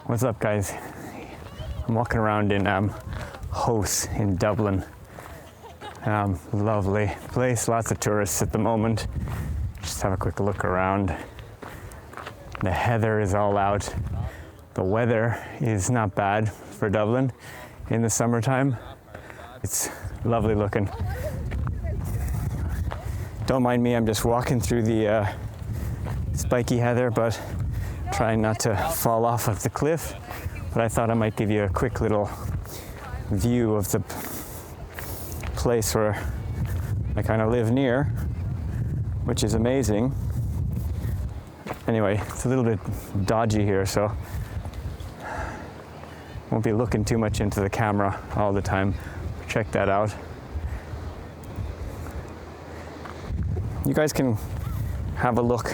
What's up, guys? I'm walking around in Howth in Dublin. Lovely place, lots of tourists at the moment. Just have a quick look around. The heather is all out. The weather is not bad for Dublin in the summertime. It's lovely looking. Don't mind me, I'm just walking through the spiky heather, but trying not to fall off of the cliff. But I thought I might give you a quick little view of the place where I kind of live near, which is amazing. Anyway, it's a little bit dodgy here, so won't be looking too much into the camera all the time. Check that out. You guys can have a look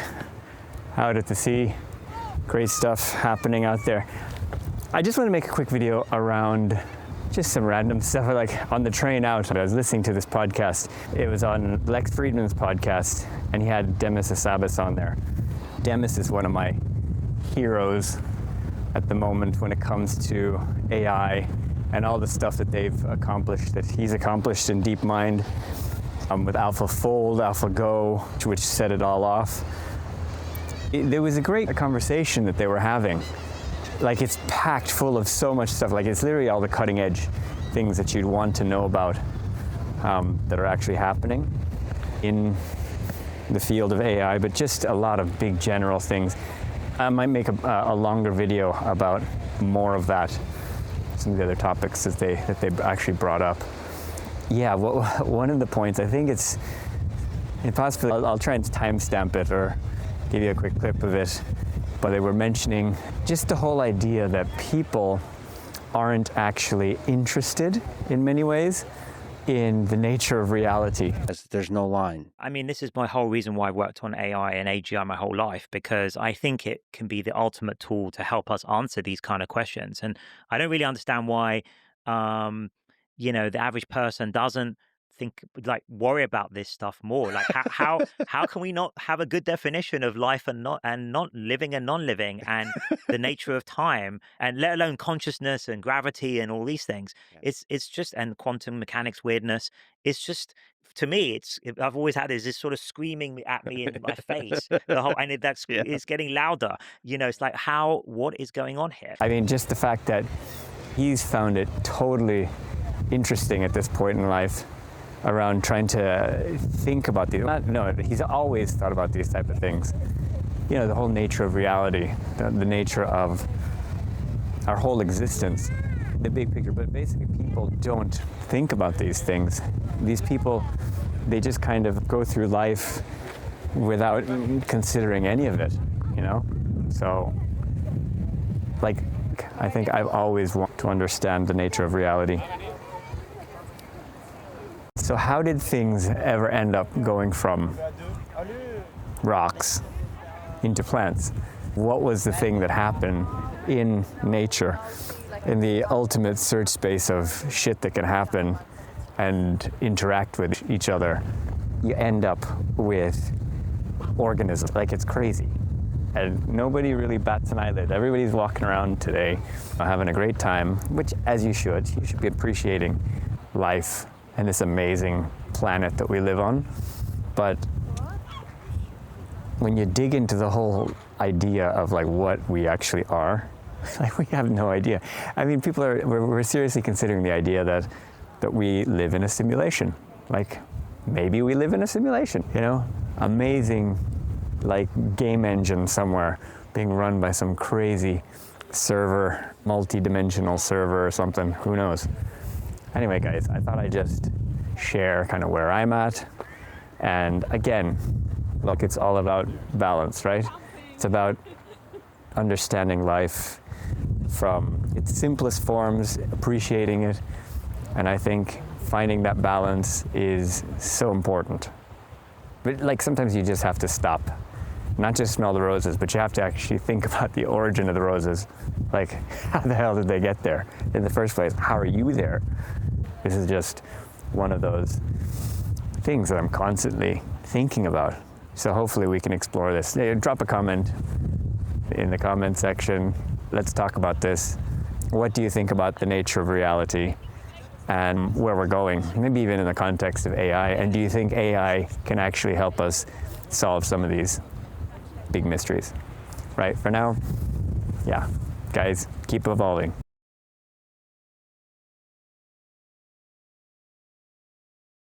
out at the sea. Great stuff happening out there. I just want to make a quick video around just some random stuff. Like on the train out, I was listening to this podcast. It was on Lex Friedman's podcast, and he had Demis Hassabis on there. Demis is one of my heroes at the moment when it comes to AI and all the stuff that they've accomplished, that he's accomplished in DeepMind, with AlphaFold, AlphaGo, which set it all off. There was a great conversation that they were having. Like, it's packed full of so much stuff. Like, it's literally all the cutting edge things that you'd want to know about that are actually happening in the field of AI, but just a lot of big general things. I might make a longer video about more of that, some of the other topics that they actually brought up. Yeah, well, one of the points, I think it's possible, I'll try and timestamp it or give you a quick clip of it, but they were mentioning just the whole idea that people aren't actually interested in many ways in the nature of reality. There's no line. I mean, this is my whole reason why I've worked on AI and AGI my whole life, because I think it can be the ultimate tool to help us answer these kind of questions. And I don't really understand why, the average person doesn't worry about this stuff more. Like how can we not have a good definition of life and not living and non-living, and the nature of time, and let alone consciousness and gravity and all these things. Yeah. It's just, and quantum mechanics weirdness. It's just, to me, I've always had this sort of screaming at me in my face. It's getting louder. It's like, what is going on here? I mean, just the fact that he's found it totally interesting at this point in life around trying to think about these. He's always thought about these type of things. The whole nature of reality, the nature of our whole existence, the big picture. But basically, people don't think about these things. These people, they just kind of go through life without considering any of it, So, I think I've always wanted to understand the nature of reality. So how did things ever end up going from rocks into plants? What was the thing that happened in nature, in the ultimate search space of shit that can happen and interact with each other? You end up with organisms. It's crazy. And nobody really bats an eyelid. Everybody's walking around today having a great time, which, as you should be appreciating life and this amazing planet that we live on. But when you dig into the whole idea of what we actually are, we have no idea. I mean, we're seriously considering the idea that we live in a simulation. Maybe we live in a simulation, amazing, game engine somewhere being run by some crazy server, multi-dimensional server or something, who knows? Anyway, guys, I thought I'd just share kind of where I'm at. And again, look, it's all about balance, right? It's about understanding life from its simplest forms, appreciating it. And I think finding that balance is so important. But sometimes you just have to stop. Not just smell the roses, but you have to actually think about the origin of the roses. How the hell did they get there in the first place? How are you there? This is just one of those things that I'm constantly thinking about. So hopefully we can explore this. Drop a comment in the comment section. let's talk about this. What do you think about the nature of reality and where we're going, maybe even in the context of AI? And do you think AI can actually help us solve some of these big mysteries? Right, for now, yeah, guys, keep evolving.